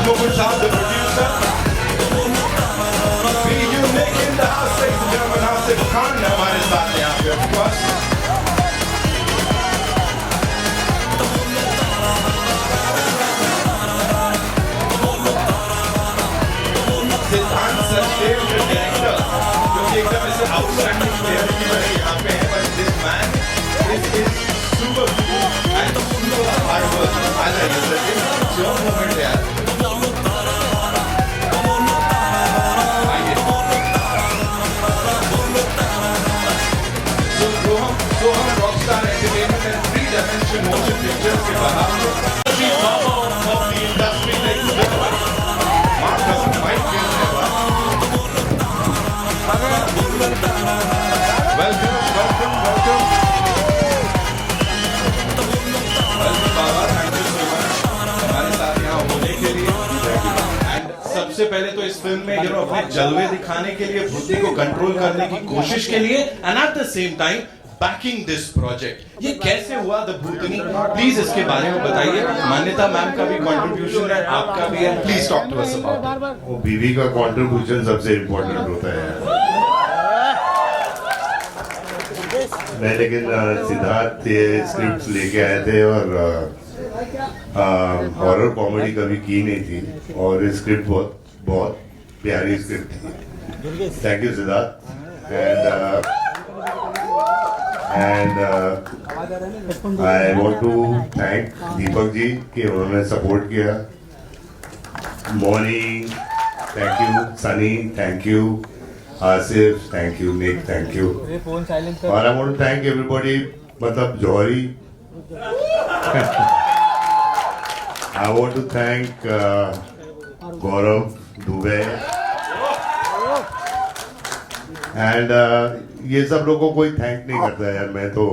Mukul Saab, the producer. PU making the house, ladies and gentlemen, Asif Khan हमारे साथ हैं यहाँ पे, of course. सिद्धांत सचदेव जो डायरेक्टर, जो कि एकदम ऐसे आउटस्टैंडिंग प्लेयर की तरह यहाँ पे है, but this man is super cool and super hard working. आ जाइए सर, this is your moment यार. Soham Rockstar Entertainment and 3-dimension Motion Pictures के बाहर of the industry like Mark doesn't mind getting it. Welcome Baba, thank you so much हमारे साथ यहाँ होने के लिए. And सबसे पहले तो इस फिल्म में अपने जलवे दिखाने के लिए, बुद्धि को कंट्रोल करने की कोशिश के लिए, and at the same time banking this project. ये कैसे हुआ द भूतनी? प्लीज इसके बारे में बताइए. मान्यता मैम का भी कंट्रीब्यूशन है, आपका भी है. Please talk to us about. वो बीवी का कंट्रीब्यूशन सबसे इम्पोर्टेंट होता है. मैं लेकिन सिद्धार्थ ये स्क्रिप्ट लेके आए थे और हॉरर कॉमेडी कभी की नहीं थी और ये स्क्रिप्ट बहुत प्यारी स्क्रिप्ट थी. Thank you Siddharth. And I want to thank Deepak ji कि उन्होंने सपोर्ट किया. Mouni thank you, Sunny thank you, Asif thank you, Nick thank you. और I want to thank everybody, मतलब Johri. I want to thank Gaurav Dubey. And ये सब लोगों को कोई थैंक नहीं करता यार, मैं तो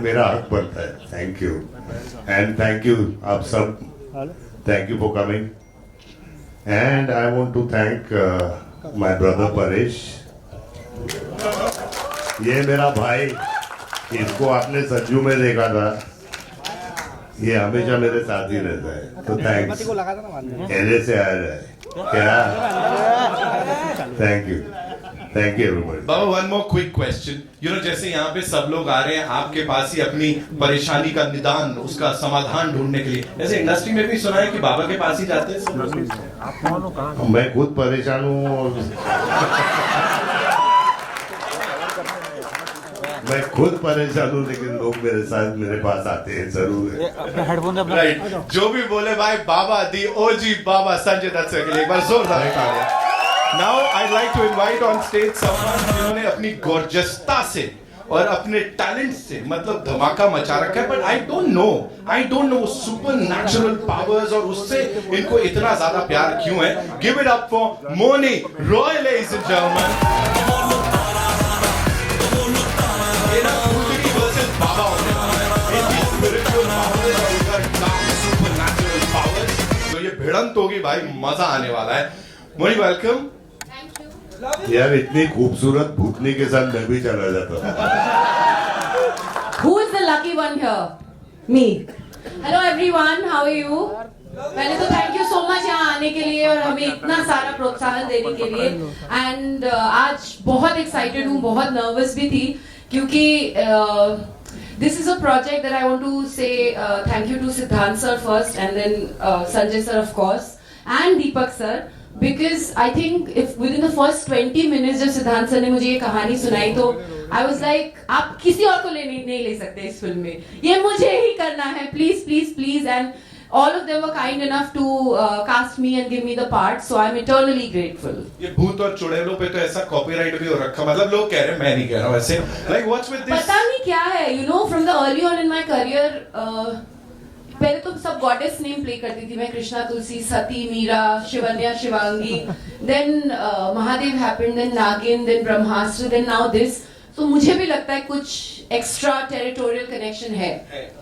मेरा हक बनता है. Thank you and thank you आप सब. Thank you for coming. And I want to thank my brother Paresh. ये मेरा भाई, इसको आपने संजू में देखा था, ये हमेशा मेरे साथ ही रहता है. तो थैंक्स. एले से आया है क्या? Thank you. Thank you everybody. Baba, one more quick question. जैसे यहाँ पे सब लोग आ रहे हैं आपके पास ही अपनी परेशानी का निदान, उसका समाधान ढूंढने के लिए. जैसे इंडस्ट्री में भी सुना है कि बाबा के पास ही जाते हैं. मैं खुद परेशान हूँ और मैं खुद परेशान हूँ, लेकिन लोग मेरे पास आते हैं जरूर. राइट. जो भी बोले भाई, बाबा दी ओजी बाबा संजय दत्त के लिए एक बार जोरदार तालियां. Now I'd like to invite on stage someone जिन्होंने अपनी गॉर्जियसता से और अपने टैलेंट से मतलब धमाका मचा रखा है. But I don't know supernatural powers और उससे इनको इतना ज्यादा प्यार क्यों है. Give it up for Mouni Roy, ladies and gentleman. ये ना भूतनी वर्सेस बाबा होने वाला है. इनकी स्पिरिचुअल पावर्स और इनका डार्क सुपर नेचुरल पावर्स, तो ये भिड़ंत होगी भाई, मजा आने वाला है. मोनी वेलकम. यार इतनी खूबसूरत भूतनी के साथ मैं भी चला जाता हूँ. Who is the lucky one here? Me. Hello everyone, how are you? पहले तो थैंक यू सो मच यहाँ आने के लिए और हमें इतना सारा प्रोत्साहन देने के लिए. एंड आज बहुत एक्साइटेड हूँ, बहुत नर्वस भी थी क्योंकि this is a project that I want to say thank you to Siddhant sir first and then Sanjay sir of course and Deepak sir. Because I think if within the first 20 minutes जब सिद्धांत sir ने मुझे ये कहानी सुनाई तो I was like, आप किसी और को नहीं ले सकते इस फिल्म में, ये मुझे ही करना है, please please please. And all of them were kind enough to cast me and give me the part, so I'm eternally grateful. ये भूत और चुड़ैलों पे तो ऐसा कॉपीराइट भी हो रखा, मतलब लोग कह रहे हैं, मैं नहीं कह रहा हूँ ऐसे. Like what's with this? पता नहीं क्या है, from the early on in my career, पहले तो सब गॉडेस नेम प्ले करती थी मैं. Krishna, Tulsi, Sati, Meera, Shivanya, Shivangi. Then Mahadev happened, then Naagin, then Brahmastra, then now this. तो मुझे भी लगता है कुछ एक्स्ट्रा टेरिटोरियल कनेक्शन है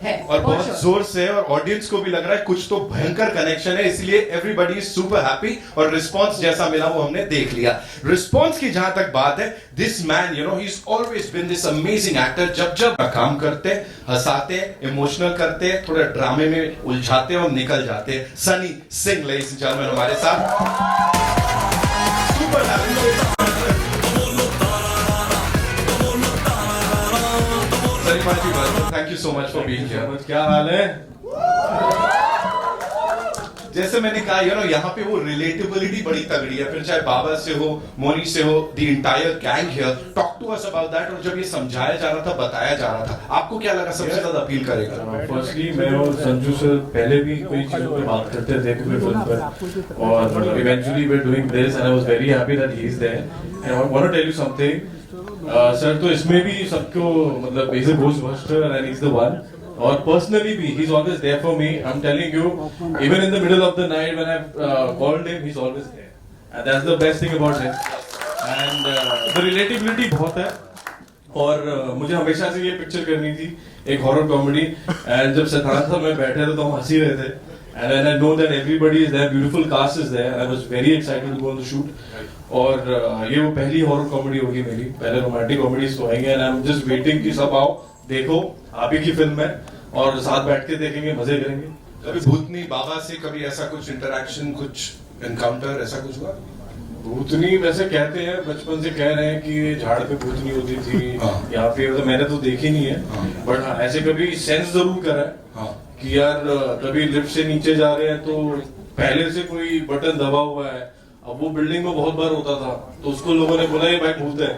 और for बहुत sure. जोर से, और ऑडियंस को भी लग रहा है कुछ तो भयंकर कनेक्शन है, इसलिए एवरीबडी इज सुपर हैप्पी। और रिस्पांस जैसा मिला वो हमने देख लिया। रिस्पांस की जहां तक बात है, this man you know he is always been this amazing actor. जब जब काम करते, हंसाते, इमोशनल करते, थोड़ा ड्रामे में उलझाते और निकल जाते। Sunny Singh ladies and gentleman हमारे साथ। Super happy. Thank you so much for being here. क्या हाल है? जैसे मैंने कहा यू नो यहाँ पे वो रिलेटेबिलिटी बड़ी तगड़ी है, फिर चाहे बाबा से हो, मोनी से हो, the entire gang here. Talk to us about that. और जब ये समझाया जा रहा था, बताया जा रहा था, आपको क्या लगा सबसे ज्यादा अपील करेगा? फर्स्टली मैं और संजू सर पहले भी कोई चीजों पे बात करते थे पूरे फिल्म पर, और eventually we are doing this and I was very happy that he is there. And I want to tell you something sir, तो इसमें भी सबको मतलब is a ghostbuster and is the one. और पर्सनली भी he is always there for me. I'm telling you, even in the middle of the night when I've called him, he's always there. And that's the best thing about him. And the relatability बहुत है। और मुझे हमेशा से ये picture करनी थी, एक हॉरर कॉमेडी। एंड जब सिद्धांत साहब में बैठे थे तो हम हंसी रहे थे। And I know that everybody is there, beautiful cast is there. I was very excited to go on the shoot. और ये वो पहली हॉरर कॉमेडी होगी मेरी, पहले रोमांटिक कॉमेडीज तो आएंगे। And I am just waiting कि सब आओ, देखो, आप ही की फिल्म है और साथ बैठ के देखेंगे, मजे करेंगे। कभी भूतनी बाबा से कभी ऐसा कुछ इंटरेक्शन, कुछ एनकाउंटर ऐसा कुछ हुआ? भूतनी वैसे कहते हैं, बचपन से कह रहे हैं कि झाड़ पे भूतनी होती थी यहाँ पे, तो मैंने तो देखी नहीं है। बट हाँ, ऐसे कभी सेंस जरूर करा है कि यार कभी लिफ्ट से नीचे जा रहे हैं तो पहले से कोई बटन दबा हुआ है। अब वो बिल्डिंग में बहुत बार होता था तो उसको लोगों ने बोला ये भाई भूत है।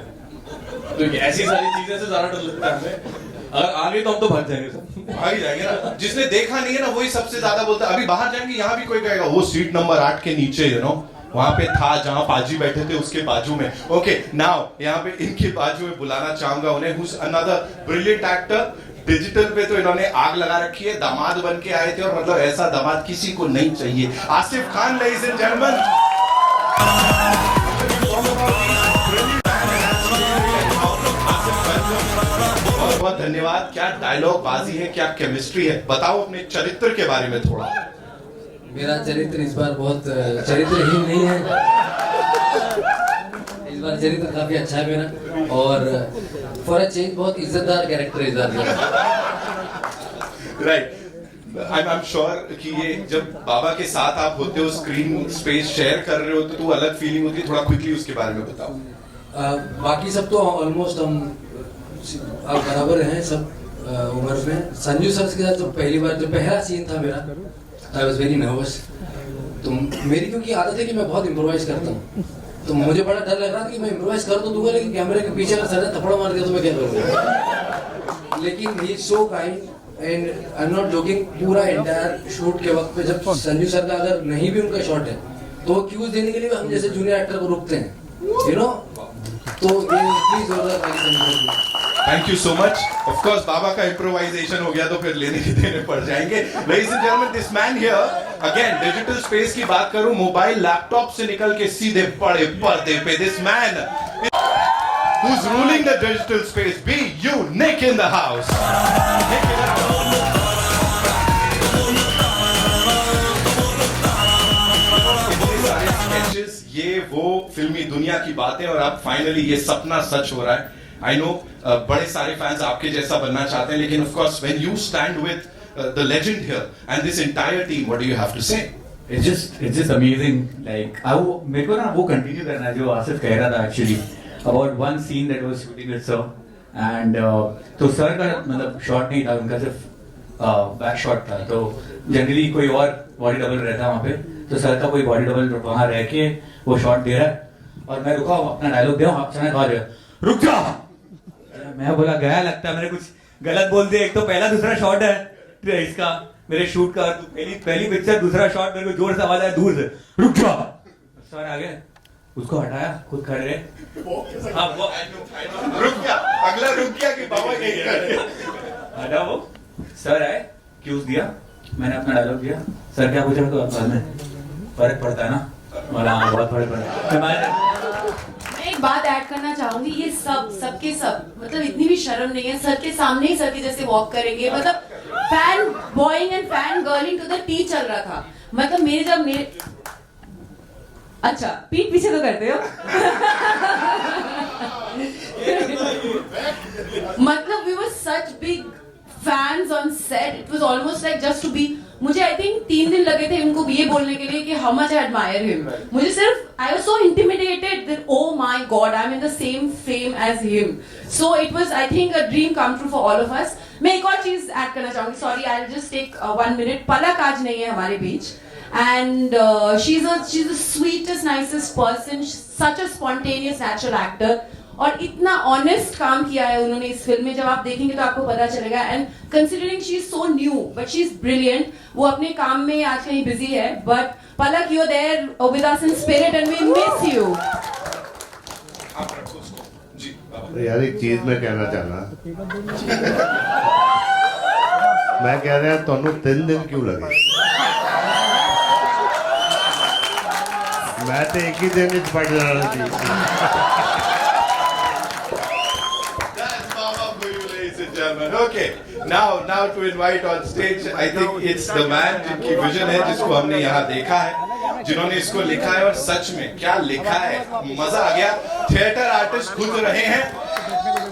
तो ऐसी सारी चीजें से ज्यादा डर लगता है हमें। अगर आगे तो हम तो भाग जाएंगे सब, भाग ही जाएंगे ना। जिसने देखा नहीं है ना वही सबसे ज्यादा बोलता है। अभी बाहर जाएंगे, यहाँ भी कोई कहेगा वो सीट नंबर 8 के नीचे यू नो वहां पे था जहां पाजी बैठे थे उसके बाजू में। ओके नाउ यहाँ पे इनके बाजू में बुलाना चाहूंगा उन्हें, who's another brilliant actor। Digital पे तो इन्होंने आग लगा रखी है, दामाद बन के आए थे और मतलब ऐसा दामाद किसी को नहीं चाहिए। Asif Khan ladies and gentleman. बहुत बहुत धन्यवाद। क्या डायलॉग बाजी है, क्या केमिस्ट्री है, बताओ अपने चरित्र के बारे में थोड़ा। मेरा चरित्र इस बार बहुत चरित्रहीन नहीं है, इस बार चरित्र काफी अच्छा है मेरा। और फॉर अ चेंज बहुत इज्जतदार कैरेक्टर इस बार मेरा। राइट, आई एम श्योर कि ये जब बाबा के साथ आप होते हो, स्क्रीन स्पेस शेयर कर रहे होते तो अलग फीलिंग होती है। थोड़ा क्विकली उसके बारे में बताओ। बाकी सब तो ऑलमोस्ट हम आप बराबर हैं सब उम्र में। संजू सर के साथ जो पहली बार जो पहला सीन था मेरा, आई वॉज वेरी नर्वस। तो मेरी क्योंकि आदत है कि मैं बहुत इम्प्रोवाइज करता हूँ, तो मुझे बड़ा डर लग रहा था कि मैं इम्प्रोवाइज कर तो दूंगा लेकिन कैमरे के पीछे का सर थप्पड़ मार दिया तो मैं क्या करूँगा। लेकिन he is so kind and I am not joking. पूरा एंटायर शूट के वक्त पे जब संजू सर का अगर नहीं भी उनका शॉट है तो वो क्यूज देने के लिए हम जैसे जूनियर एक्टर को रुकते हैं, यू नो। तो ये please thank you so much. Of course Baba का इम्प्रोवाइजेशन हो गया तो फिर लेने के देने पड़ जाएंगे। Ladies and gentleman, this man here again, digital space की बात करूं, मोबाइल लैपटॉप से निकल के सीधे बड़े पर्दे पे, this man who's ruling the digital space, be you, Nick in the house. Nick in the house. Sketches, ये वो फिल्मी दुनिया की बातें, और अब फाइनली ये सपना सच हो रहा है। आई नो बड़े सारे फैंस आपके जैसा बनना चाहते हैं, लेकिन of course when you stand with the legend here and this entire team, what do you have to say? It's just amazing. Like मेरे को ना वो कंटिन्यू करना है जो आसिफ कह रहा था actually about one scene that was shooting with sir and तो सर का मतलब शॉट नहीं था, उनका सिर्फ बैक शॉट था। तो जनरली कोई और बॉडी डबल रहता है वहाँ पे, तो सर का कोई बॉडी डबल वहाँ रह के वो शॉट दे रहा है और मैं रुका अपना डायलॉग दे अचानक आ गया रुक जा। मैं बोला गया लगता है मैंने कुछ गलत बोल दिया। एक तो पहला दूसरा शॉट है इसका मेरे शूट का, पहली पिक्चर दूसरा शॉट, मेरे को जोर से आवाज आया दूर से रुक जा। सर आ गए, उसको हटाया, खुद खड़े रहे। रुक गया, अगला रुक गया कि बाबा हटा वो। सर आए, क्यूज दिया, मैंने अपना डायलॉग दिया। सर क्या पूछा तो बाद में फर्क पड़ता है ना, बहुत फर्क पड़ता है। मैं एक एक बात ऐड करना चाहूंगी, ये सबके सब मतलब इतनी भी शर्म नहीं है, सर के सामने ही सर के जैसे वॉक करेंगे, मतलब fan boying and fan girling to the T चल रहा था। मतलब मेरे अच्छा पीठ पीछे तो करते हो मतलब we were such big fans on set, it was almost like just to be, मुझे I think 3 दिन लगे थे उनको ये बोलने के लिए कि how much I admire him. मुझे सिर्फ I was so intimidated that oh my god I'm in the same frame as him. So it was I think a dream come true for all of us. मैं एक और चीज add करना चाहूंगी, sorry I'll just take 1 minute. पलक आज नहीं है हमारे बीच and she's the sweetest nicest person, such a spontaneous natural actor. और इतना ऑनेस्ट काम किया है उन्होंने इस फिल्म में, जब आप देखेंगे तो आपको पता चलेगा। And considering she is so new but she is brilliant, वो अपने काम में आज कहीं बिजी है, but Palak you are there with us in spirit and we miss you. यार एक चीज मैं कहना चाहना, मैं कह रहा ਤੁਹਾਨੂੰ 3 दिन क्यों लगे? मैं तो एक ही दिन ਵਿੱਚ पढ़ जाना ਸੀ। Okay, now to invite on stage, I think it's the man जिनकी विजन है, जिसको हमने यहाँ देखा है, जिन्होंने इसको लिखा है, और सच में क्या लिखा है, मजा आ गया। थिएटर आर्टिस्ट खुद रहे हैं,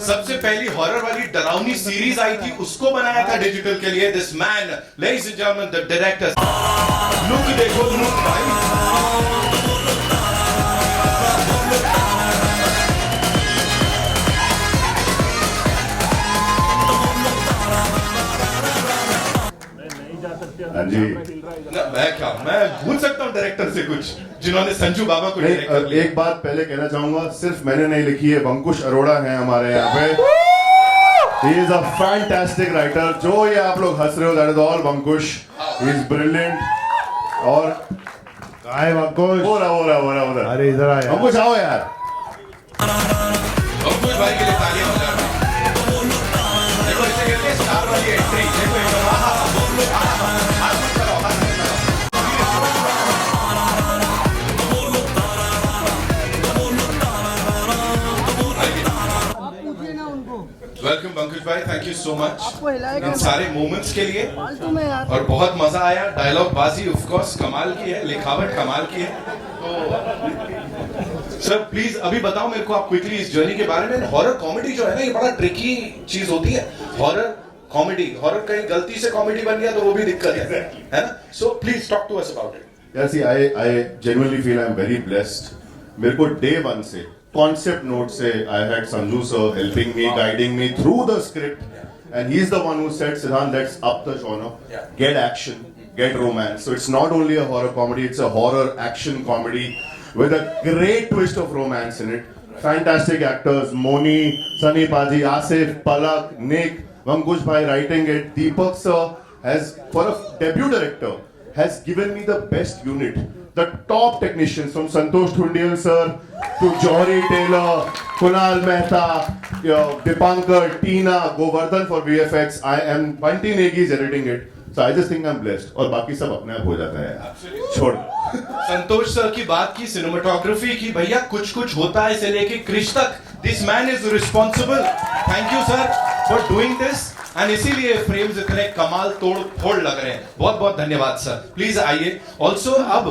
सबसे पहली हॉरर वाली डरावनी सीरीज आई थी उसको बनाया था डिजिटल के लिए। This man, ladies and gentleman, the director, look देखो लुक भाई, हाँ जी, मैं भूल सकता हूँ डायरेक्टर से कुछ, जिन्होंने संजू बाबा को डायरेक्ट कर लिया। एक बात पहले कहना चाहूंगा, सिर्फ मैंने नहीं लिखी है, वंकुश अरोड़ा हैं हमारे यहाँ पे। He is a fantastic writer। जो ये आप लोग हंस रहे हो, that is all वंकुश। He is brilliant। और काय वंकुश, हो रहा। अरे इधर आ यार, वंकुश आओ यार। वंकुश भाई के लिए तालियां बजा रहे हैं। देखो इसे कहते हैं स्टार वाली एंट्री, देखो एकदम हाथ मत चलाओ, हाथ मत चलाओ। वेलकम पंकज भाई, thank you so much in सारे मोमेंट्स के लिए, और बहुत मजा आया। डायलॉग बाजी ऑफ कोर्स कमाल की है, लिखावट कमाल की है। तो सर प्लीज अभी बताओ मेरे को आप क्विकली इस जर्नी के बारे में। हॉरर कॉमेडी जो है ना, ये बड़ा ट्रिकी चीज होती है। हॉरर कॉमेडी, हॉरर कहीं गलती से कॉमेडी बन गया तो वो भी दिक्कत है ना। So please talk to us about it. यार see, I genuinely feel I'm very blessed। मेरे को day 1 से concept note से I had Sanju sir helping me, guiding me through the script, and he's the one who said, Siddhant, let's up the genre, get action, get romance. So it's not only a horror comedy, it's a horror action comedy with a great twist of romance in it. Fantastic actors, Moni, Sunny Paji, Asif, Palak, Nick, Vankush bhai writing it. Deepak sir has, for a debut director, has given me the best unit. The top technicians, from Santosh Thundial sir to Johri Taylor, Kunal Mehta, Dipankar, Tina, Govardhan for VFX. Bunty Negi is editing it. So I just think I'm blessed. और बाकी सब अपने आप हो जाता है। छोड़। संतोष sir की बात की, सिनेमाटोग्राफी की, भैया कुछ कुछ होता है से लेके क्रिश तक। This man is responsible. Thank you sir for doing this, and इसीलिए फ्रेम्स इतने कमाल तोड़ फोड़ लग रहे हैं। बहुत बहुत धन्यवाद सर। प्लीज आइए। ऑल्सो अब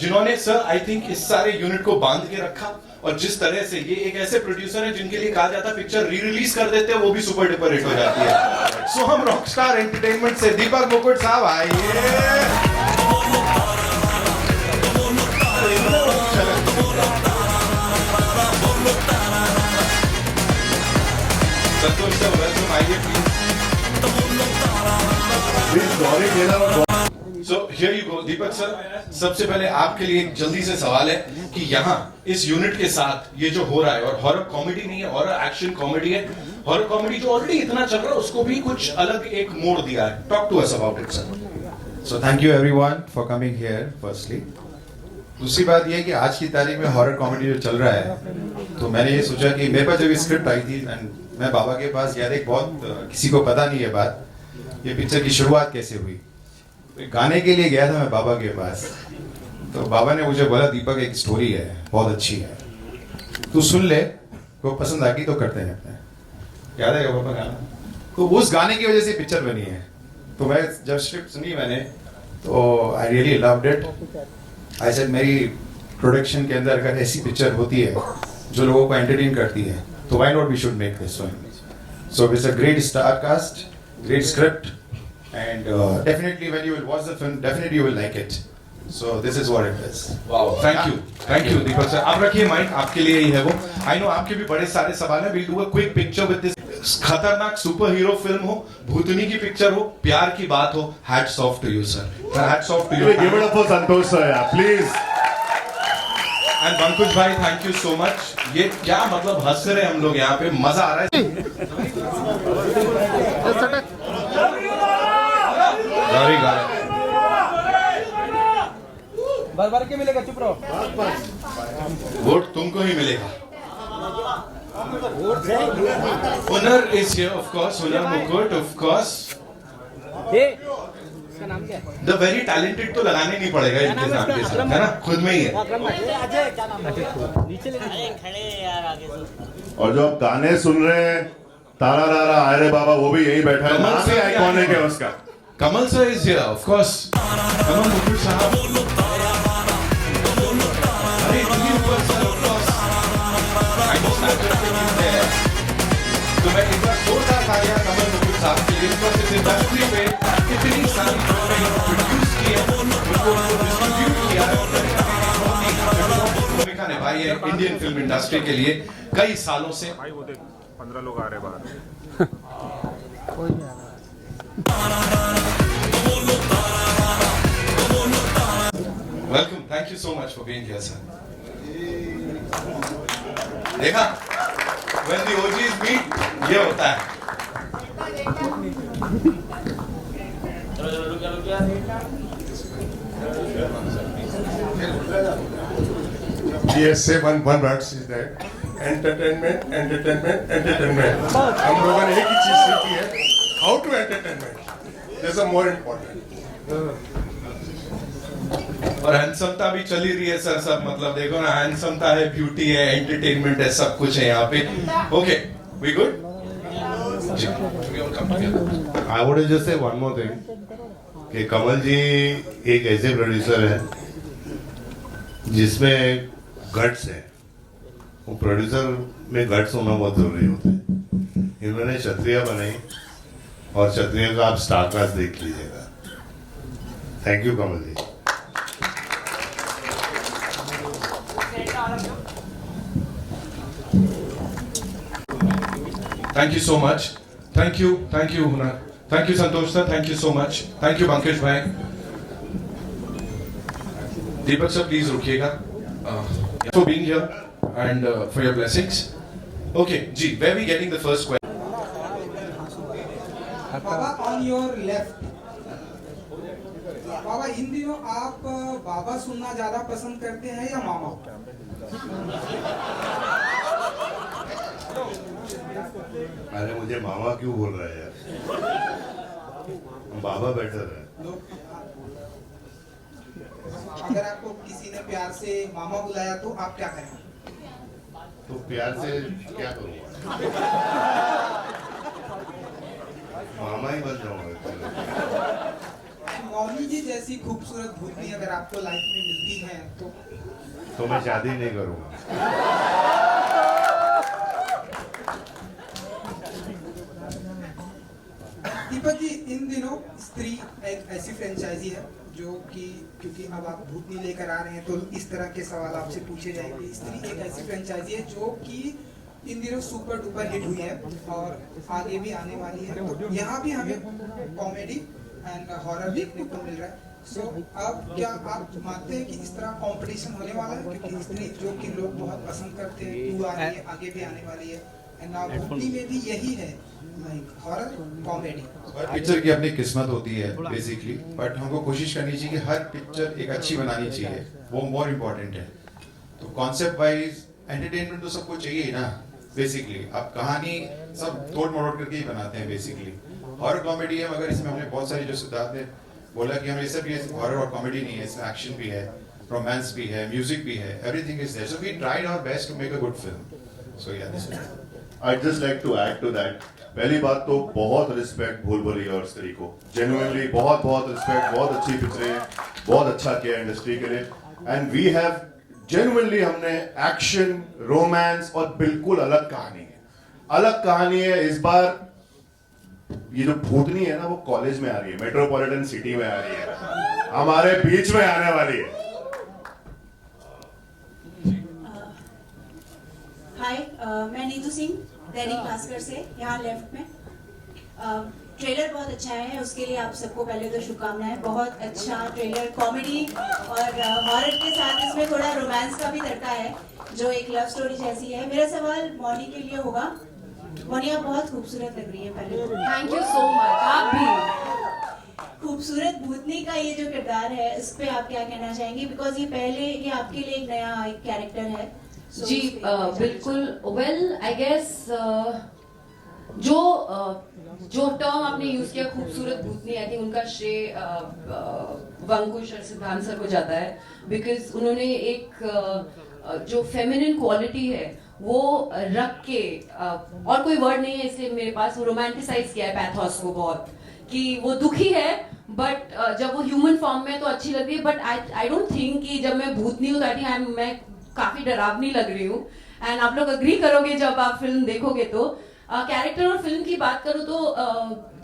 जिन्होंने सर आई थिंक इस सारे यूनिट को बांध के रखा, और जिस तरह से ये एक ऐसे प्रोड्यूसर है जिनके लिए कहा जाता है पिक्चर री रिलीज कर देते हैं वो भी सुपर डुपर हिट हो जाती है। सो हम रॉकस्टार एंटरटेनमेंट से दीपक मुकुट साहब आइए। संतोष सर वेलकम, आइए please. So here you go, Deepak sir. सबसे पहले आपके लिए एक जल्दी से सवाल है कि यहाँ इस यूनिट के साथ ये जो हो रहा है, और हॉरर कॉमेडी नहीं है, हॉरर एक्शन कॉमेडी है। हॉरर कॉमेडी जो ऑलरेडी इतना चल रहा है उसको भी कुछ अलग एक मोड़ दिया है। Talk to us about it sir. So thank you everyone for coming here firstly। दूसरी बात ये है कि आज की तारीख में हॉरर कॉमेडी जो चल रहा है, तो मैंने ये सोचा कि मेरे पास जब स्क्रिप्ट आई थी, एंड मैं बाबा के पास यार, एक बहुत किसी को पता नहीं है बात, ये पिक्चर की शुरुआत कैसे हुई। गाने के लिए गया था मैं बाबा के पास, तो बाबा ने मुझे बोला दीपक एक स्टोरी है बहुत अच्छी है। तू सुन ले, को पसंद आ गई तो करते हैं अपने। याद है पापा गाना? तो उस गाने की वजह से पिक्चर बनी है। तो मैं जब स्क्रिप्ट सुनी मैंने तो I really loved it. I said मेरी प्रोडक्शन के अंदर अगर ऐसी पिक्चर होती है जो लोगों को एंटरटेन करती है तो why not we should make this one. So it's a great star cast, great script and definitely when you will watch the film definitely you will like it. So this is what it is. Wow, thank you Deepak sir. आप रखिए mic, आपके लिए ही है वो। I know आपके भी बड़े सारे सवाल हैं। we'll do a quick picture with this। खतरनाक सुपर हीरो फिल्म हो, भूतनी की पिक्चर हो, प्यार की बात हो, hats off to you sir, hats off to you। Give it up for Santosh sir, yeah, please। And Pankaj भाई थैंक यू सो मच। ये क्या मतलब हंस रहे हम लोग यहाँ पे, मजा आ रहा है। गाड़ी बार के मिलेगा, चुप रहो। वोट तुमको ही मिलेगा। हुनर इज हियर ऑफ कोर्स, हुनर मुकुट ऑफ कोर्स। इसका नाम क्या है? द वेरी टैलेंटेड तो लगाने नहीं पड़ेगा इनके नाम के साथ, है ना, खुद में ही है। और जो आप गाने सुन रहे हैं, तारा रारा आरे बाबा, वो भी यही बैठा है। नाम ही आइकॉनिक है उसका। Kamal sir is here of course. Kamal Mukut साहब, अरे दिलीप सर ऑफ कोर्स। तो मैं एक बार जोरदार तालियां कमल मुकुट साहब के लिए। इस इंडस्ट्री में कितनी सारी प्रोड्यूस की है, उनको डिस्ट्रीब्यूट किया है, भूमिका निभाई है इंडियन फिल्म इंडस्ट्री के लिए कई सालों से। 15 लोग आ रहे बाहर। Welcome, thank you so much for being here sir. देखा, व्हेन द ओजीज मीट ये होता है। Yes, say one word is that entertainment, entertainment, entertainment। हम लोगों ने एक ही चीज सीखी है, how to entertainment। That's a more important। और हैंडसमता भी चली रही है सर, सब मतलब देखो ना, हैंडसमता है, ब्यूटी है, एंटरटेनमेंट है, सब कुछ है यहाँ पे। Okay, we good? I want to just say one more thing कि कमल जी एक ऐसे प्रोड्यूसर हैं जिसमें गट्स है। वो प्रोड्यूसर में गट्स होना बहुत जरूरी होता है। इन्होंने क्षत्रिय बनाई और क्षत्रिय का आप स्टार कास्ट देख लीजिएगा। Thank you Kamal ji. Thank you so much. Thank you Hunar, thank you Santosh sir, thank you so much, thank you Pankaj भाई। दीपक सर प्लीज रुकिएगा, for being here and for your blessings. Okay ji, where we getting the first question? Baba on your left. Baba इन दिनों आप बाबा सुनना ज्यादा पसंद करते हैं या मामा? अरे मुझे मामा क्यों बोल रहा है यार, बाबा बेटर है। अगर आपको किसी ने प्यार से मामा बुलाया तो आप क्या करेंगे? तो प्यार से क्या करूँगा, मामा ही बन जाऊंगा। मौनी जी जैसी खूबसूरत भूतनी अगर आपको लाइफ में मिलती है तो मैं शादी नहीं करूँगा। दीपक जी, इन दिनों स्त्री एक ऐसी फ्रेंचाइजी है जो कि क्योंकि अब आप भूतनी लेकर आ रहे हैं तो इस तरह के सवाल आपसे पूछे जाएंगे। स्त्री एक ऐसी फ्रेंचाइजी है जो कि इन दिनों सुपर डुपर हिट हुई है और आगे भी आने वाली है। तो यहाँ भी हमें कॉमेडी एंड हॉरर देखने को मिल रहा है। सो अब क्या आप मानते हैं कि इस तरह कंपटीशन होने वाला है, क्योंकि स्त्री जो कि लोग बहुत पसंद करते हैं, 2 आ रही है, आगे भी आने वाली है, एंड नाउ भूतनी में भी यही है, लाइक हॉरर कॉमेडी। हर पिक्चर की अपनी किस्मत होती है बेसिकली, बट हमको कोशिश करनी चाहिए कि हर पिक्चर एक अच्छी बनानी चाहिए, वो मोर इम्पोर्टेंट है। तो कॉन्सेप्ट वाइज एंटरटेनमेंट तो सबको चाहिए ही ना बेसिकली। आप कहानी सब तोड़ मरोड़ करके ही बनाते हैं बेसिकली। हॉरर कॉमेडी है, मगर इसमें हमने बहुत सारी, जो सिद्धार्थ ने बोला कि हमें सिर्फ ये हॉरर और कॉमेडी नहीं है, इसमें एक्शन भी है, रोमांस भी है, म्यूजिक भी है, everything is there. So we tried our best to make a good film. So yeah this is. I'd just like to add to that. पहली बात तो बहुत रिस्पेक्ट भूल भुलैया और स्त्री को. Genuinely बहुत बहुत रिस्पेक्ट. बहुत अच्छी पिक्चरें हैं, बहुत अच्छा किया इंडस्ट्री के लिए. And we have genuinely हमने एक्शन, रोमांस और बिल्कुल अलग कहानी है. अलग कहानी है इस बार. ये जो भूतनी है ना वो कॉलेज में आ रही है, मेट्रोपॉलिटन सिटी में आ रही है, हमारे बीच में आने वाली है. हाय, मैं नीतू सिंह दैनिक भास्कर से, यहाँ लेफ्ट में. ट्रेलर बहुत अच्छा है, उसके लिए आप सबको पहले तो शुभकामनाएं. बहुत अच्छा ट्रेलर, कॉमेडी और हॉरर के साथ इसमें थोड़ा रोमांस का भी तड़का है जो एक लव स्टोरी जैसी है. मेरा सवाल मौनी के लिए होगा. मौनी, आप बहुत खूबसूरत लग रही है. पहले तो थैंक यू सो मच. आप भी. खूबसूरत भूतनी का ये जो किरदार है इस पे आप क्या कहना चाहेंगी? बिकॉज ये आपके लिए एक नया एक कैरेक्टर है. So जी बिल्कुल. वेल आई गेस जो टर्म आपने यूज किया खूबसूरत भूतनी, आई थिंक उनका श्रेय वंकुश और सिद्धांत सर को जाता है. बिकॉज उन्होंने एक जो फेमिनिन क्वालिटी है वो रख के, और कोई वर्ड नहीं है इसलिए मेरे पास, वो रोमांटिसाइज किया है पैथोस को बहुत, कि वो दुखी है बट जब वो ह्यूमन फॉर्म में तो अच्छी लग रही है. बट आई डोंट थिंक कि जब मैं भूतनी हूँ तो आई थिंक मैं काफी डरावनी लग रही हूँ. एंड आप लोग अग्री करोगे जब आप फिल्म देखोगे तो. कैरेक्टर और फिल्म की बात करूँ तो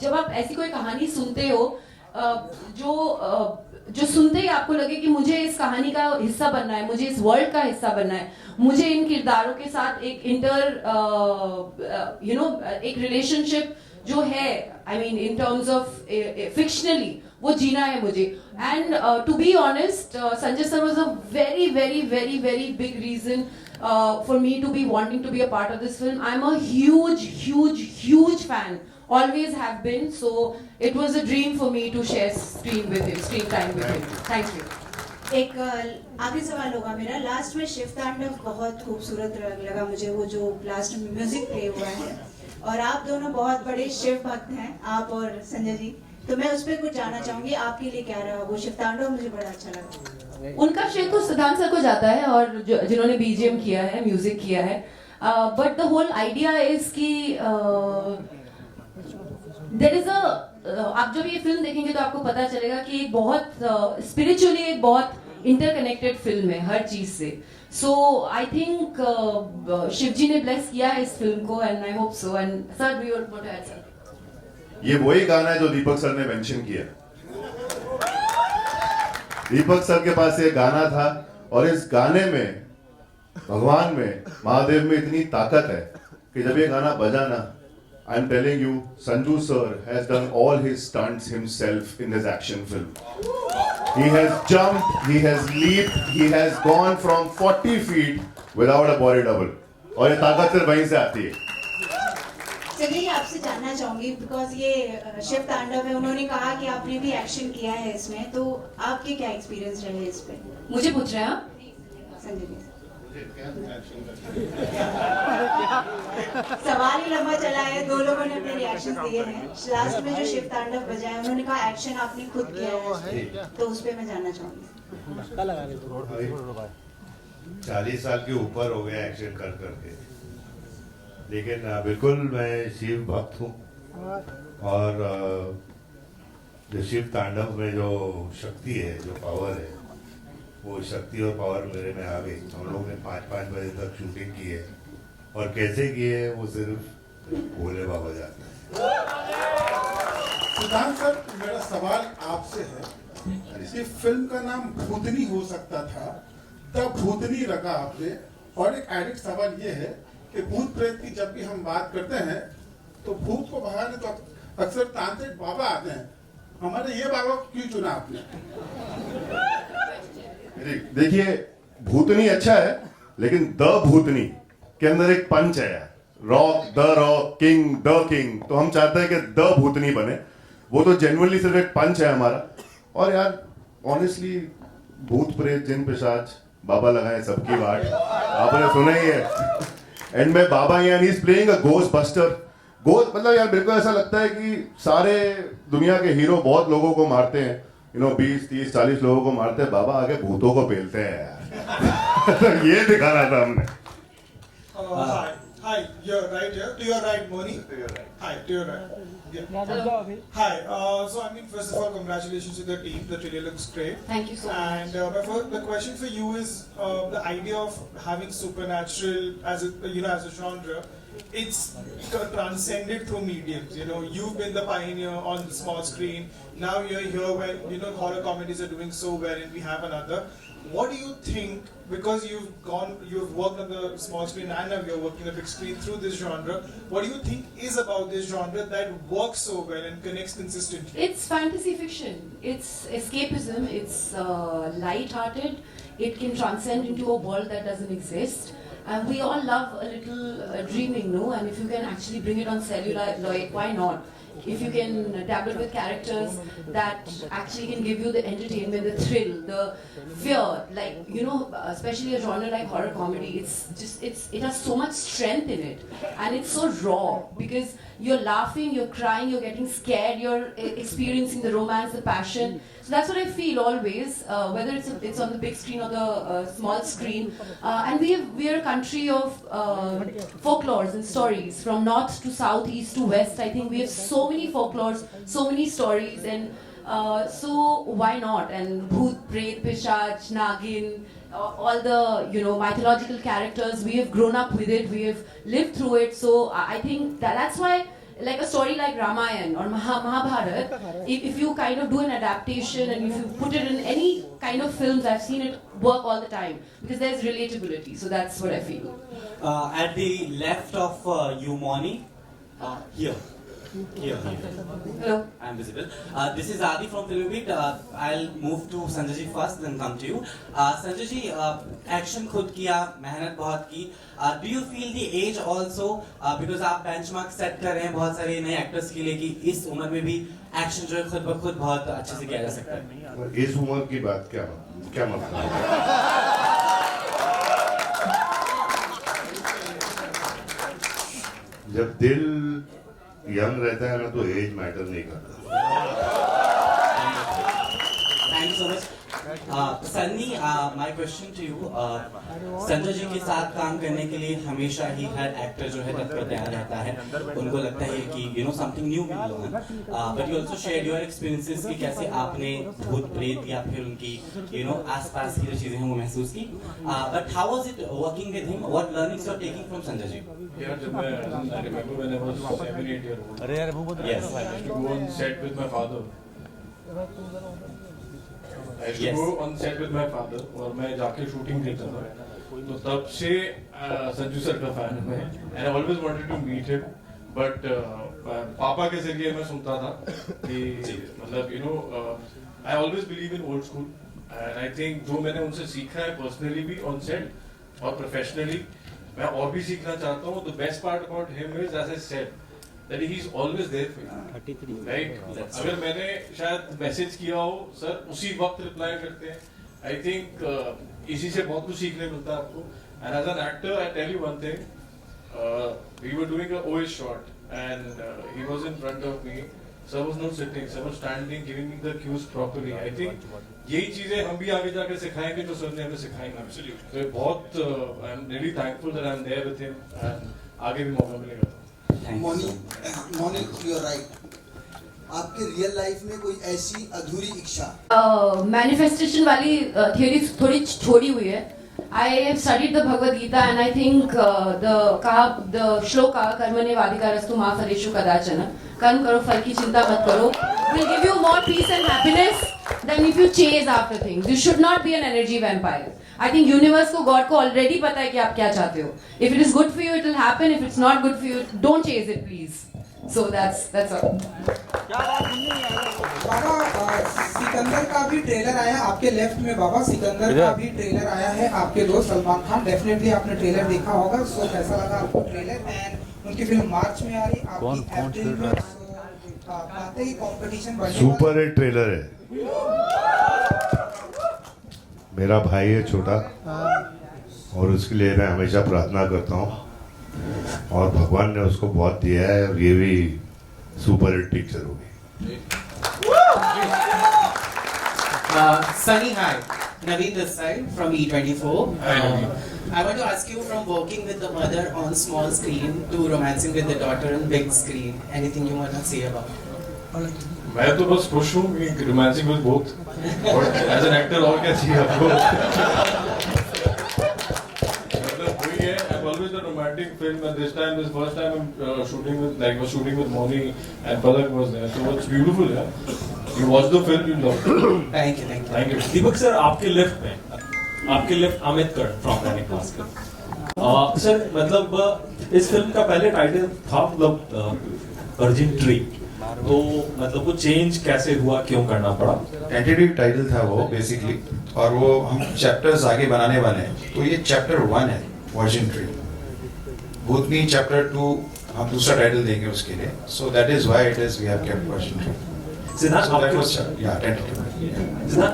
जब आप ऐसी कोई कहानी सुनते हो जो सुनते ही आपको लगे कि मुझे इस कहानी का हिस्सा बनना है, मुझे इस वर्ल्ड का हिस्सा बनना है, मुझे इन किरदारों के साथ एक एक रिलेशनशिप जो है, I mean in terms of fictionally वो जीना है मुझे. And to be honest, Sanjay sir was a very very very very big reason for me to be wanting to be a part of this film. I'm a huge fan, always have been, so it was a dream for me to share screen time with him. Thank you. एक आखिरी सवाल होगा मेरा. Last में शिव तांडव बहुत खूबसूरत लगा मुझे, वो जो लास्ट में म्यूजिक प्ले हुआ है, और आप दोनों बहुत बड़े शिव भक्त हैं, आप और संजय जी, तो मैं उस पर कुछ जानना चाहूंगी. आपके लिए क्या रहा वो शिव तांडव? मुझे बड़ा अच्छा लगा. उनका श्रेय तो सिद्धांत सर को जाता है और जिन्होंने बीजीएम किया है, म्यूजिक किया है. But the whole idea is कि देयर इज आप जब ये फिल्म देखेंगे तो आपको पता चलेगा कि एक बहुत स्पिरिचुअली एक बहुत इंटरकनेक्टेड फिल्म है हर चीज से. सो आई थिंक शिव जी ने ब्लेस किया है इस फिल्म को, and I hope so. And sir we want to add something. ये वही गाना है जो दीपक सर ने मेंशन किया. दीपक सर के पास ये गाना था और इस गाने में भगवान में, महादेव में इतनी ताकत है कि जब ये गाना बजा ना, I am telling you, Sanju sir has done all his stunts himself in this action film. He has jumped, he has leaped, he has gone from 40 feet without a body double. और ये ताकत सिर्फ वहीं से आती है. चलिए आपसे जानना चाहूंगी, बिकॉज ये शिव तांडव है, उन्होंने कहा कि आपने भी एक्शन किया है इसमें, तो आपके क्या एक्सपीरियंस रहे इस पे? मुझे पूछ रहे हैं आप? संजय जी, सवाल ही लंबा चला है, दो लोगों ने अपने रिएक्शंस दिए हैं. लास्ट में जो शिव तांडव बजाया उन्होंने कहा एक्शन आपने खुद किया है, तो उस पे मैं जानना चाहूंगी. 40 साल के ऊपर हो गया एक्शन कर करके, लेकिन बिल्कुल मैं शिव भक्त हूँ. और जो शिव तांडव में जो शक्ति है, जो पावर है, वो शक्ति और पावर मेरे में आ गई. हम लोगों ने 5-5 बजे तक शूटिंग की है, और कैसे की है वो सिर्फ भोले बाबा जानते हैं. सिद्धांत सर, मेरा सवाल आपसे है, इस फिल्म का नाम भूतनी हो सकता था, तब भूतनी रखा आपने. और एक एडिट सवाल ये है कि भूत प्रेत की जब भी हम बात करते हैं तो भूत को भगाने तो अक्सर तांत्रिक बाबा आते हैं. हमारे ये बाबा को क्यों चुना आपने? देखिए, भूतनी अच्छा है, लेकिन द भूतनी के अंदर एक पंच है यार. Rock, the rock, king, the king. तो हम चाहते हैं कि द भूतनी बने. वो तो जेन्युइनली सिर्फ एक पंच है हमारा. और यार ऑनेस्टली, भूत प्रेत जिन पिशाच बाबा लगाए सबकी वाट, आपने सुना ही है. एंड में बाबा यानी is playing a ghost buster. Ghost मतलब यार मेरे को ऐसा लगता है कि सारे दुनिया के हीरो बहुत लोगों को मारते हैं, 20-30-40 लोगों को मारते हैं, बाबा आगे भूतों को पेलते हैं यार। तो ये दिखाना था हमने। Hi, you're right here. To your right, Moni. To your right. Hi, to your right. Yeah. Hi. So I mean, first of all, congratulations to the team. The trailer looks great. Thank you so much. And the question for you is the idea of having supernatural as a genre. It's transcended through mediums. You've been the pioneer on the small screen. Now you're here when horror comedies are doing so well, and we have another. What do you think? Because you've worked on the small screen and now you're working on the big screen through this genre. What do you think is about this genre that works so well and connects consistently? It's fantasy fiction. It's escapism. It's light-hearted. It can transcend into a world that doesn't exist. And we all love a little dreaming, no? And if you can actually bring it on celluloid, why not? If you can dabble with characters that actually can give you the entertainment, the thrill, the fear, especially a genre like horror comedy, it has so much strength in it, and it's so raw because you're laughing, you're crying, you're getting scared, you're experiencing the romance, the passion. So that's what I feel always, whether it's on the big screen or the small screen. And we are a country of folklores and stories from north to south, east to west. I think we have so many folklores, so many stories, and so why not? And Bhoot, Pret, Pishach, Nagin, all the mythological characters, we have grown up with it, we have lived through it. So I think that's why, like a story like Ramayana or Mahabharata, if you kind of do an adaptation and if you put it in any kind of films, I've seen it work all the time because there's relatability. So that's what I feel. At the left of you, Moni, here. Hello. I'm visible. This is Adi from Filmbeat. I'll move to Sanjay ji first, then come to you. Sanjay ji, action खुद किया, मेहनत बहुत की. Do you feel the age also? Because आप benchmark set कर रहे हैं बहुत सारे नए actors के लिए कि इस उम्र में भी action जो है खुद ब खुद बहुत अच्छे से किया जा सकता है. इस उम्र की बात क्या मतलब है? जब दिल यंग रहता है ना तो एज मैटर नहीं करता. Thank you so much. Sunny, my question to you. Sanjay ji के साथ काम करने के लिए हमेशा ही हर एक्टर जो है तत्पर तैयार रहता है. उनको लगता है कि something new will learn. But you also shared your experiences कि कैसे आपने भूत प्रेत या फिर उनकी आसपास की जो चीजें हैं वो महसूस की. But how was it working with him? What learnings you are taking from Sanjay ji? Yeah, I remember when I was 7-8 years old. Yes, I used to go on set with my father. I used to go on set with my father और मैं जाके shooting देखता था. तो तब से Sanju sir का fan हूँ मैं. And I always wanted to meet him, but पापा के जरिए मैं सुनता था कि मतलब I always believe in old school, and I think जो मैंने उनसे सीखा है personally भी on set और professionally मैं और भी सीखना चाहता हूँ. The best part about him is, as I said, that he's always there for you. Right? अगर मैंने शायद मैसेज किया हो सर उसी वक्त रिप्लाई करते हैं. I think इसी से बहुत कुछ सीखने मिलता है आपको. And as an actor, I tell you one thing. We were doing a OS shot and he was in front of me. Sir was not sitting. Sir was standing, giving me the cues properly. I think यही चीजें हम भी आगे जाकर सिखाएंगे जो sir ने हमें सिखाएंगे. तो बहुत I'm really thankful that I'm there with him and आगे भी मौका मिलेगा. Mouni, you are right. आपके रियल लाइफ में कोई ऐसी अधूरी इच्छा? मैनिफेस्टेशन वाली थियोरी थोड़ी छोड़ी हुई है. I have studied the Bhagavad Gita and I think the shloka कर्मणे वाधिकारस्तु मा फलेषु कदाचन, कर्म करो फल की चिंता मत करो, will give you more peace and happiness than if you chase after things. You should not be an energy vampire. I think universe को God को already पता है कि आप क्या चाहते हो. If it is good for you, it will happen. If it's not good for you, don't chase it, please. So that's all. बाबा, सिकंदर का भी ट्रेलर आया आपके लेफ्ट में. बाबा, सिकंदर का भी ट्रेलर आया है आपके दोस्त सलमान खान. डेफिनेटली आपने ट्रेलर देखा होगा. सो कैसा लगा आपको ट्रेलर? एंड उनकी फिल्म मार्च में आ रही, आपकी अप्रैल में. बातें ही कंपटीशन बढ़ने वाला. सुपर हिट ट्रेलर है. मेरा भाई है छोटा और उसके लिए मैं हमेशा प्रार्थना करता हूँ और भगवान ने उसको बहुत दिया है और ये भी सुपर हिट पिक्चर होगी. Sunny, hi. Naveen this side from E24. I want to ask you, from working with the mother on small screen to romancing with the daughter on big screen, anything you want to say about it? मैं तो बस खुश हूँ कि romancing with both, और as an actor और क्या चाहिए आपको? मतलब वही है, I've always done romantic film, and this time, this first time I'm shooting with Moni and Palak was there, so it's beautiful, yeah. You watch the film, you love it. Thank you. Deepak sir, आपके left Amit Karna from Dainik Bhaskar. Sir मतलब इस film का पहले title था मतलब virgin tree, तो मतलब वो चेंज कैसे हुआ, क्यों करना पड़ा? टेंटेटिव टाइटल था वो बेसिकली, और वो हम चैप्टर्स आगे बनाने वाले हैं, तो ये चैप्टर 1 है वर्जिन ट्री। भूतनी चैप्टर 2 हम दूसरा टाइटल देंगे उसके लिए, so that is why it is we have kept virgin tree. Siddharth,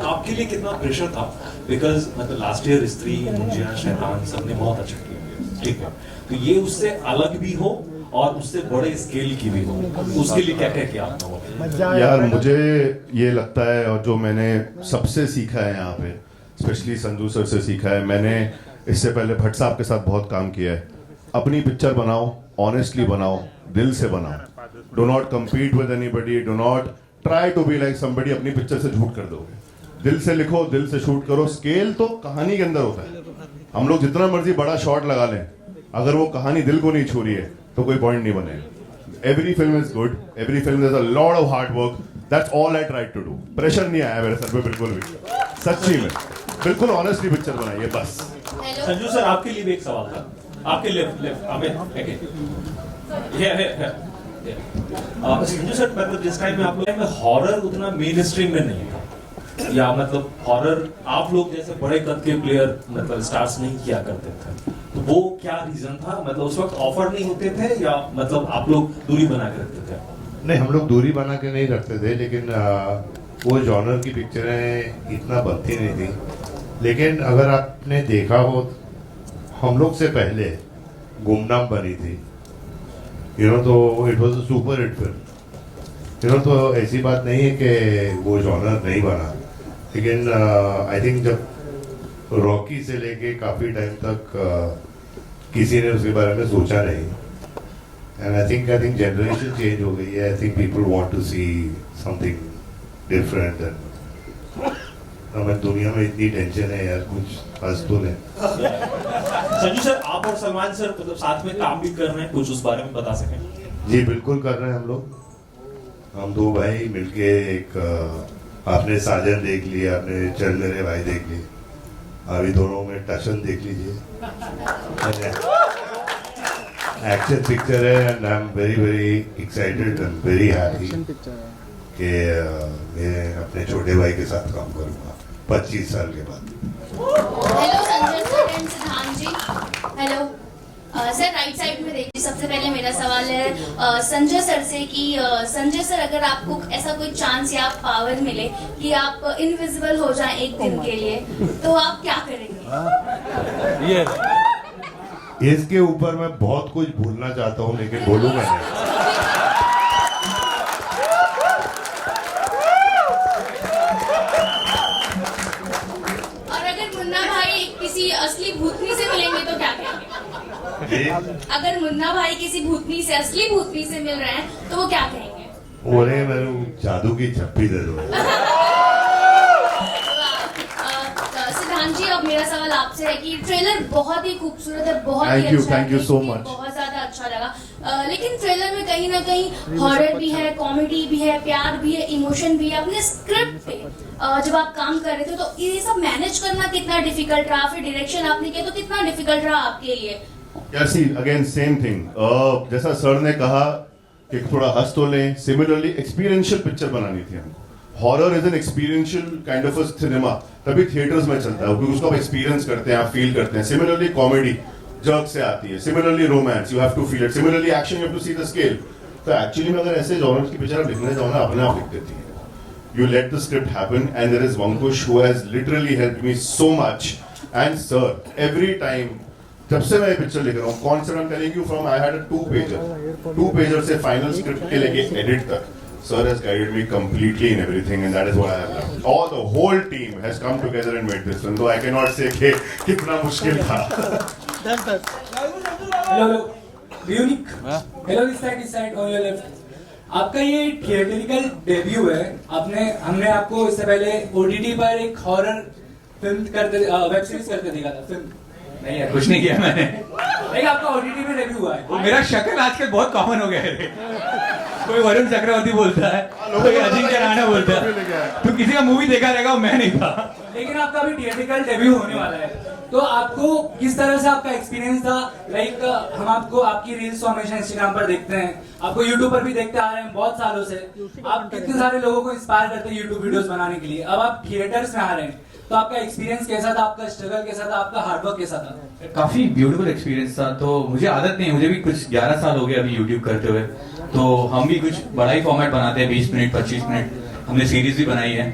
आपके लिए कितना प्रेशर था? बिकॉज मतलब लास्ट ईयर स्त्री, मुंजिया, शैतान सबने बहुत अच्छा किया, ठीक है, तो ये उससे अलग भी हो और उससे बड़े स्केल की भी हो, उसके लिए क्या क्या किया आपने? यार मुझे ये लगता है, और जो मैंने सबसे सीखा है यहाँ पे, स्पेशली संजू सर से सीखा है, मैंने इससे पहले भट्ट साहब के साथ बहुत काम किया है, अपनी पिक्चर बनाओ, ऑनेस्टली बनाओ, दिल से बनाओ, do not compete with anybody, do not try to be like somebody. अपनी पिक्चर से झूठ कर दोगे, दिल से लिखो, दिल से शूट करो। स्केल तो कहानी के अंदर होता है, हम लोग जितना मर्जी बड़ा शॉट लगा लें, अगर वो कहानी दिल को नहीं छू रही है तो कोई पॉइंट नहीं बनेगा। Every film is good, every film is a lot of hard work, that's all I try to do. Pressure नहीं आया मेरे सर पे बिल्कुल भी, सच्ची में बिल्कुल ऑनेस्टली पिक्चर बनाई है बस। संजू सर, आपके लिए भी एक सवाल था, आपके लेफ्ट अमित, संजू सर, मतलब जिस टाइम में आप लोग में हॉरर उतना मेन स्ट्रीम में नहीं था, या मतलब हॉरर आप लोग जैसे बड़े कद के प्लेयर मतलब स्टार्स नहीं किया करते थे, तो वो क्या रीजन था? मतलब उस वक्त ऑफर नहीं होते थे, या मतलब आप लोग दूरी बना के रखते थे? नहीं, हम लोग दूरी बना के नहीं रखते थे, लेकिन वो जॉनर की पिक्चरें इतना बनती नहीं थी। लेकिन अगर आपने देखा हो, हम लोग से पहले गुमनाम बनी थी, तो it was a super hit film, तो ऐसी बात नहीं है कि वो जॉनर नहीं बना। लेकिन आई थिंक जब रॉकी से लेके काफ़ी टाइम तक किसी ने उसके बारे में सोचा नहीं, and I think generation change हो गई है। I think people want to see something different, and हमें दुनिया में इतनी टेंशन है यार, कुछ हंस तो ले। संजू सर, आप और सलमान सर मतलब साथ में काम भी कर रहे हैं, कुछ उस बारे में बता सकें? जी बिल्कुल कर रहे हैं हम लोग, हम दो भाई मिलके एक आपने साजन देख लिया, आपने चल मेरे भाई देख ली, अभी दोनों में टशन देख लीजिए, एक्शन पिक्चर है, and I am very very excited and very happy कि मैं अपने छोटे भाई के साथ काम करूंगा 25 साल के बाद। हेलो संजय सर एंड सिद्धांत जी, हेलो सर, राइट साइड में देखिए। सबसे पहले मेरा सवाल है संजय सर से कि संजय सर, अगर आपको ऐसा कोई चांस या पावर मिले कि आप इनविजिबल हो जाएं एक दिन के लिए, तो आप क्या करेंगे? इसके ऊपर मैं बहुत कुछ भूलना चाहता हूँ, लेकिन बोलूंगा नहीं। असली भूतनी से मिलेंगे तो क्या कहेंगे? अगर मुन्ना भाई किसी भूतनी से, असली भूतनी से मिल रहे हैं, तो वो क्या कहेंगे? बोले मेरे जादू की झप्पी दे दो। सिद्धांत जी, अब मेरा सवाल आपसे है कि ट्रेलर बहुत ही खूबसूरत है, बहुत ही अच्छा है, थैंक यू सो मच, बहुत ज्यादा अच्छा लगा, लेकिन ट्रेलर में कहीं ना कहीं हॉरर भी है, कॉमेडी भी है, प्यार भी है, इमोशन भी है। अपने स्क्रिप्ट पे जब आप काम कर रहे थे, तो ये सब मैनेज करना कितना डिफिकल्ट रहा? फिर डायरेक्शन आपने किया तो कितना डिफिकल्ट रहा आपके लिए? यार सी अगेन सेम थिंग, जैसा सर ने कहा कि थोड़ा हंस तो लें, सिमिलरली एक्सपीरियंशियल पिक्चर बनानी थी हमको। Horror is an experiential kind of a cinema, तभी थिएटर्स में चलता है क्योंकि उसको आप एक्सपीरियंस करते हैं, आप फील करते हैं। सिमिलरली कॉमेडी जर्क से आती है, similarly romance you have to feel it, similarly action you have to see the scale. तो एक्चुअली में अगर ऐसे जॉनर्स की पिक्चर आप लिखने जाओ ना, अपने आप लिख देती है। You let the script happen, and there is Vankush who has literally helped me so much. And sir, every time, जब से मैं पिक्चर लिख रहा हूँ, concept I'm telling you from, I had a 2-pager से final script के लेके edit तक, Sir has guided me completely in everything, and that is what I have done. All the whole team has come together and made this film. So I cannot say कि कितना मुश्किल था. Hello, Unique. Hello, this side on your left. आपका ये theatrical debut है. हमने आपको इससे पहले OTT पर एक हॉरर फिल्म करते वेब सीरीज करते देखा था. फिल्म नहीं यार, कुछ नहीं किया मैंने. लेकिन आपका OTT में डेब्यू हुआ है. वो मेरा शक्ल आजकल बहुत कॉमन हो गया है. कोई वरुण चक्रवर्ती बोलता है, कोई अजिंक्य राणा बोलता है. तो किसी का मूवी देखा रहेगा, वो मैं नहीं था. लेकिन आपका अभी थिएटरिकल डेब्यू होने वाला है, तो आपको किस तरह से आपका एक्सपीरियंस था? लाइक हम आपको आपकी रील्स तो हमेशा इंस्टाग्राम पर देखते हैं, आपको यूट्यूब पर भी देखते आ रहे हैं बहुत सालों से. आप कितने सारे लोगों को इंस्पायर करते हैं यूट्यूब वीडियोस बनाने के लिए. अब आप थिएटर्स में आ रहे हैं, तो आपका एक्सपीरियंस कैसा था? आपका स्ट्रगल कैसा था? आपका हार्डवर्क कैसा था? काफी ब्यूटीफुल एक्सपीरियंस था. तो मुझे आदत नहीं, मुझे भी कुछ 11 साल हो गए अभी यूट्यूब करते हुए. तो हम भी कुछ बड़ा ही फॉर्मेट बनाते हैं, 20 मिनट 25 मिनट. हमने सीरीज भी बनाई है.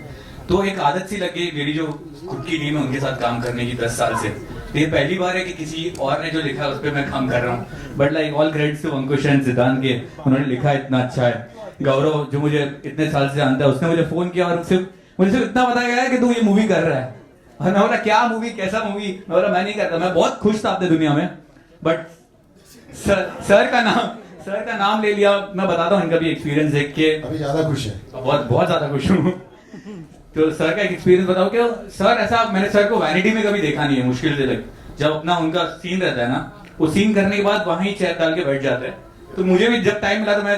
तो एक आदत सी लग गई. मेरी जो खुद की टीम है उनके साथ काम करने की 10 साल से. तो ये पहली बार है कि किसी और ने जो लिखा उस पर मैं काम कर रहा हूँ. But like all credits to Ankush and Siddhant के, उन्होंने लिखा इतना अच्छा है. गौरव जो मुझे इतने साल से जानता है, उसने मुझे फोन किया और मुझे सिर्फ इतना बताया गया कि तू ये मूवी कर रहा है. और मैं बोला क्या मूवी, कैसा मूवी? मैं बोला मैं नहीं करता. मैं बहुत खुश था अपने दुनिया में. बट सर का नाम ले लिया. मैं बताता हूँ इनका भी एक्सपीरियंस देख के. अभी ज्यादा खुश है. बहुत ज्यादा खुश हूँ. तो सर का एक एक्सपीरियंस बताओ कि सर ऐसा मैंने सर को वैनिटी में कभी देखा नहीं है. मुश्किल से जब अपना उनका सीन रहता है ना, वो सीन करने के बाद वहीं चेयर डाल के बैठ जाते हैं. तो मुझे भी जब टाइम मिला तो मैं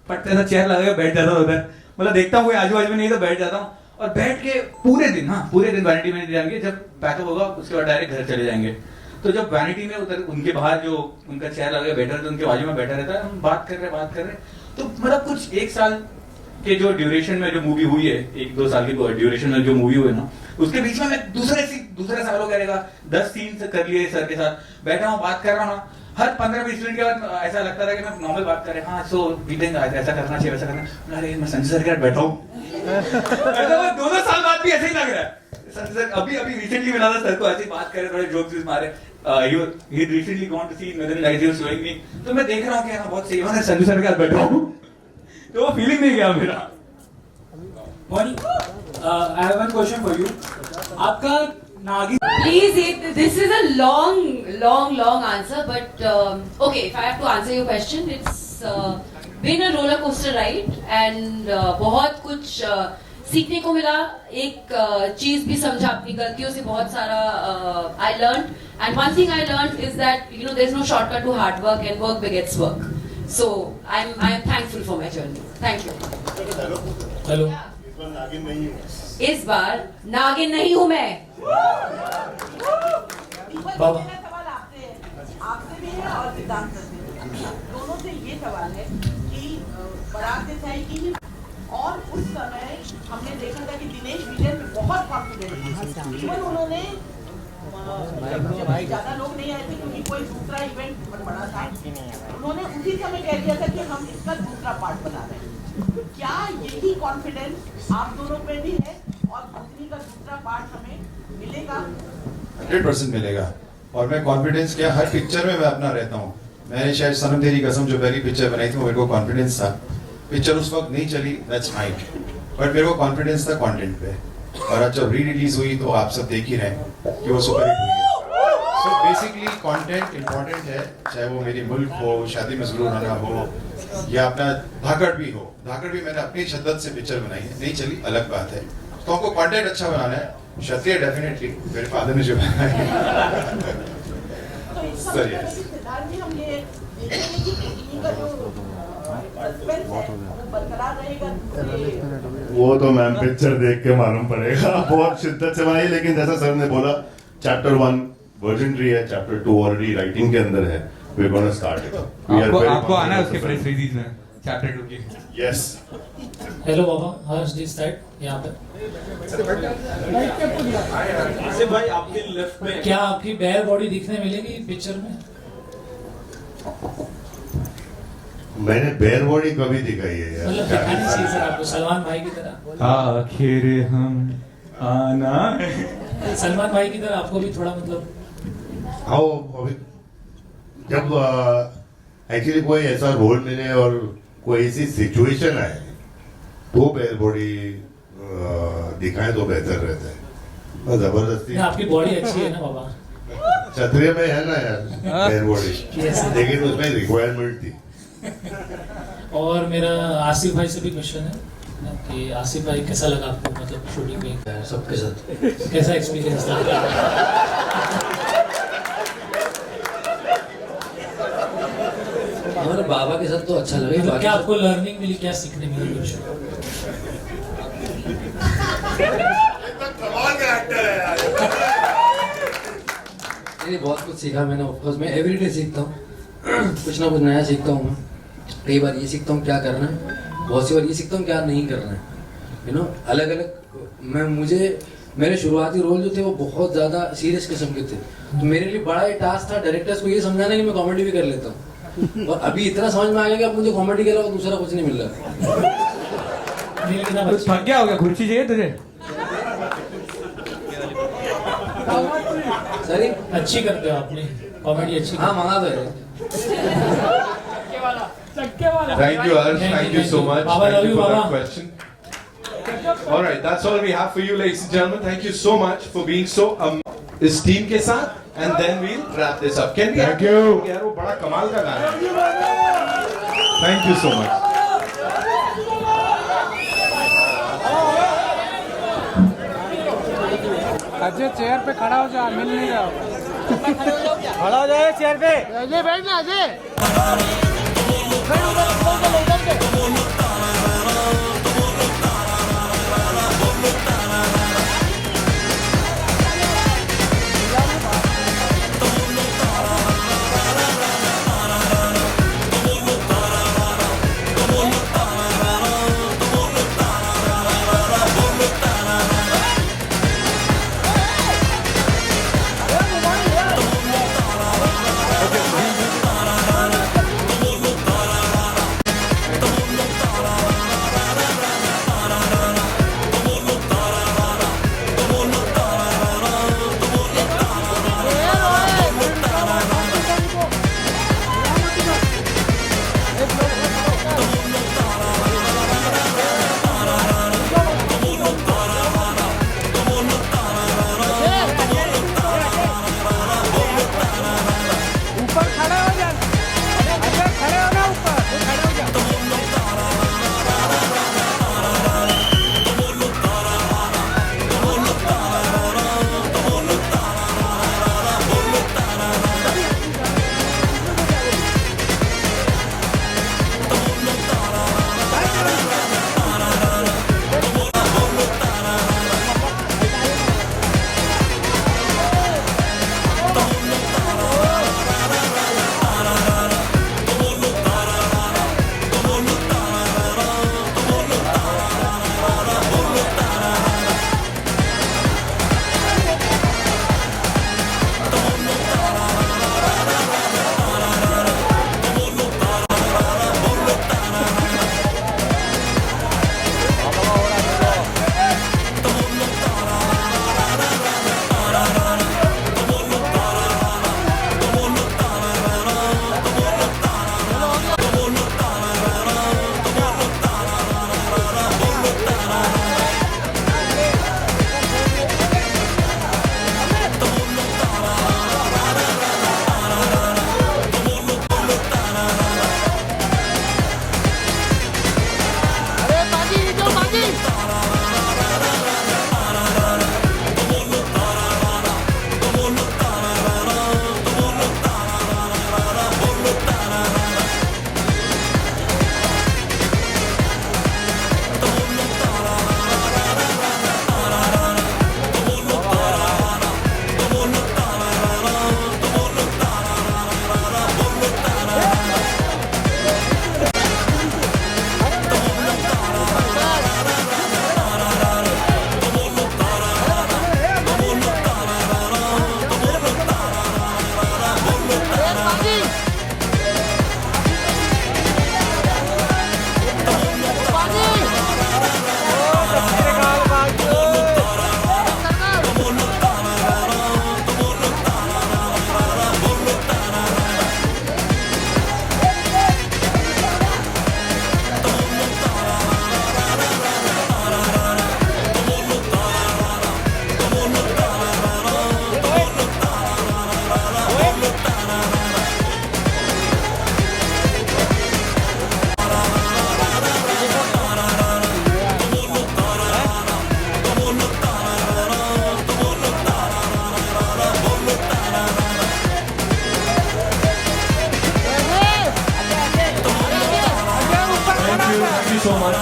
पट्टे से चेयर लगा के बैठ जाता उधर. मतलब देखता हूँ कोई आजू बाजू में नहीं तो बैठ जाता हूँ. और बैठ के पूरे दिन वैनिटी में जाएंगे. जब पैकअप होगा उसके बाद डायरेक्ट घर चले जाएंगे. तो जब वैनिटी में उधर उनके बाहर जो उनका चेयर लगा के बैठा रहता है, उनके बाजू में बैठा रहता है, हम बात कर रहे. तो मतलब कुछ 1 साल के जो ड्यूरेशन में जो मूवी हुई है, 1-2 साल की ड्यूरेशन में जो मूवी हुई ना, उसके बीच में मैं दूसरे सालों करेगा 10 सीन से कर लिए सर के साथ. बैठा हूँ, बात कर रहा हूँ. हर 15-20 मिनट के बाद ऐसा लगता था कि मैं नॉर्मल बात कर रहा. हाँ सो बीतेंगे, ऐसा करना चाहिए, वैसा करना. अरे मैं संजय सर के साथ बैठा हूँ. 2 साल बाद भी ऐसे ही लग रहा है. संजय सर अभी रिसेंटली मिला था सर को, ऐसे बात कर रहे, थोड़े जोक्स मारे. he recently gone to see Northern Lights, he was showing me. तो मैं देख रहा हूँ कि हाँ बहुत सही है, संजय सर के साथ बैठा हूँ. तो वो फीलिंग नहीं गया मेरा. Moni, I have one question for you. आपका नागिन. Please, this is a long answer, but okay, if I have to answer your question, it's been a roller coaster ride and बहुत कुछ सीखने को मिला. एक चीज भी समझा अपनी गलतियों से बहुत सारा. I learned, and one thing I learned is that there is no shortcut to hard work and work begets work. So I'm thankful for my journey. Thank you. Hello. इस बार नागिन नहीं हूँ मैं. बाबा आपसे भी है और सिद्धांत से भी. दोनों से ये सवाल है कि बारात से चाहिए कि, और उस समय हमने देखा था कि दिनेश विजय में बहुत कॉन्फिडेंट थे. इवन उन्होंने ज्यादा लोग नहीं आए थे क्योंकि कोई दूसरा इवेंट बड़ा था. उन्होंने उसी समय कह दिया था कि हम इसका दूसरा पार्ट बना रहे हैं. क्या यही कॉन्फिडेंस आप दोनों पे भी है और भूतनी का दूसरा पार्ट हमें मिलेगा? 100% मिलेगा. और मैं कॉन्फिडेंस क्या, हर पिक्चर में मैं अपना रहता हूँ. मैंने शायद सनम तेरी कसम जो पहली पिक्चर बनाई थी, मेरे को कॉन्फिडेंस था. पिक्चर उस वक्त नहीं चली, दैट्स फाइन, बट मेरे को कॉन्फिडेंस था कंटेंट पे. और आज जब री रिलीज हुई तो आप सब देख ही रहे हैं कि वो सुपर हिट हुई है. सो बेसिकली कंटेंट इंपॉर्टेंट है, चाहे वो मेरी मुल्क हो, शादी में जरूर आना हो, या अपना धाकड़ भी हो. धाकड़ भी मैंने अपनी शिद्दत से पिक्चर बनाई है, नहीं चली अलग बात है. तो हमको कंटेंट अच्छा बनाना है. क्षत्रिय डेफिनेटली मेरे फादर ने जो बनाया है. सर यस, सिद्धार्थ जी, हम ये देखेंगे कि भूतनी का जो सस्पेंस है वो बरकरार रहेगा. वो तो मैम पिक्चर देख के मालूम पड़ेगा. बहुत शिद्दत से बनाई, लेकिन जैसा सर ने बोला, चैप्टर 1 वर्जनरी है, चैप्टर 2 ऑलरेडी राइटिंग के अंदर है. We're going to start it. आपको आना है उसके प्रेस रिलीज में चैप्टर 2 की. Yes. Hello Baba, Harsh this side यहाँ पे. भाई आपके लेफ्ट में क्या आपकी बेयर बॉडी दिखने मिलेगी पिक्चर में? मैंने बेयर बॉडी कभी दिखाई है यार. मतलब दिखानी चाहिए सर आपको, सलमान भाई की तरह. आखिर हम आना सलमान भाई की तरह आपको भी थोड़ा मतलब. हाँ, जब एक्चुअली कोई ऐसा रोल मिले और कोई ऐसी सिचुएशन आए खूब एयर बॉडी दिखाएं तो बेहतर रहता है, और जबरदस्ती आपकी बॉडी अच्छी है ना बाबा, क्षत्रिय में है ना यार एयर बॉडी, लेकिन उसमें रिक्वायरमेंट थी। और मेरा आसिफ भाई से भी क्वेश्चन है कि आसिफ भाई कैसा लगा आपको, मतलब शूटिंग में सबके साथ कैसा एक्सपीरियंस था? हमारे बाबा के साथ तो अच्छा लगा। मतलब क्या आपको लर्निंग मिली, क्या सीखने मिली कुछ? नहीं, बहुत कुछ सीखा मैंने। ऑफकोर्स मैं एवरीडे सीखता हूँ, कुछ ना कुछ नया सीखता हूँ मैं। कई बार ये सीखता हूँ क्या करना है, बहुत सी बार ये सीखता हूँ क्या नहीं करना है, यू नो। अलग अलग मेरे शुरुआती रोल जो थे वो बहुत ज़्यादा सीरियस किस्म के थे, तो मेरे लिए बड़ा ही टास्क था डायरेक्टर्स को ये समझाना कि मैं कॉमेडी भी कर लेता हूँ। और अभी इतना समझ में आ गया कि अब मुझे कॉमेडी के अलावा दूसरा कुछ नहीं मिल रहा। कुछ थक गया हो गया, कुर्सी चाहिए तुझे? सॉरी, अच्छी करते हो आपने कॉमेडी, अच्छी। हाँ मंगा दो यार। Thank you, Harsh. Thank you so much. Baba, Thank love you you, for that Baba. question. All right, that's all we have for you, ladies and gentlemen. Thank you so much for being so इस team के साथ, and then we'll wrap this up. Can we? Thank you. यार वो बड़ा कमाल का गाना है. Thank you so much. Ajay chair पे खड़ा हो जा, मिल नहीं रहा। खड़ा हो जाए चेयर पे। अजय बैठ ना, अजय। so much.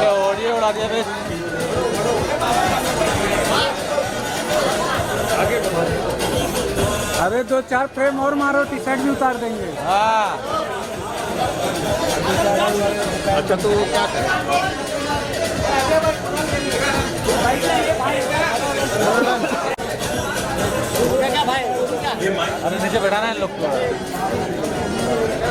ऑडियो उड़ा दिया बे। अरे 2-4 फ्रेम और मारो, टी शर्ट भी उतार देंगे। हाँ अच्छा तो क्या कर भाई? अरे नीचे बैठाना है लोग को।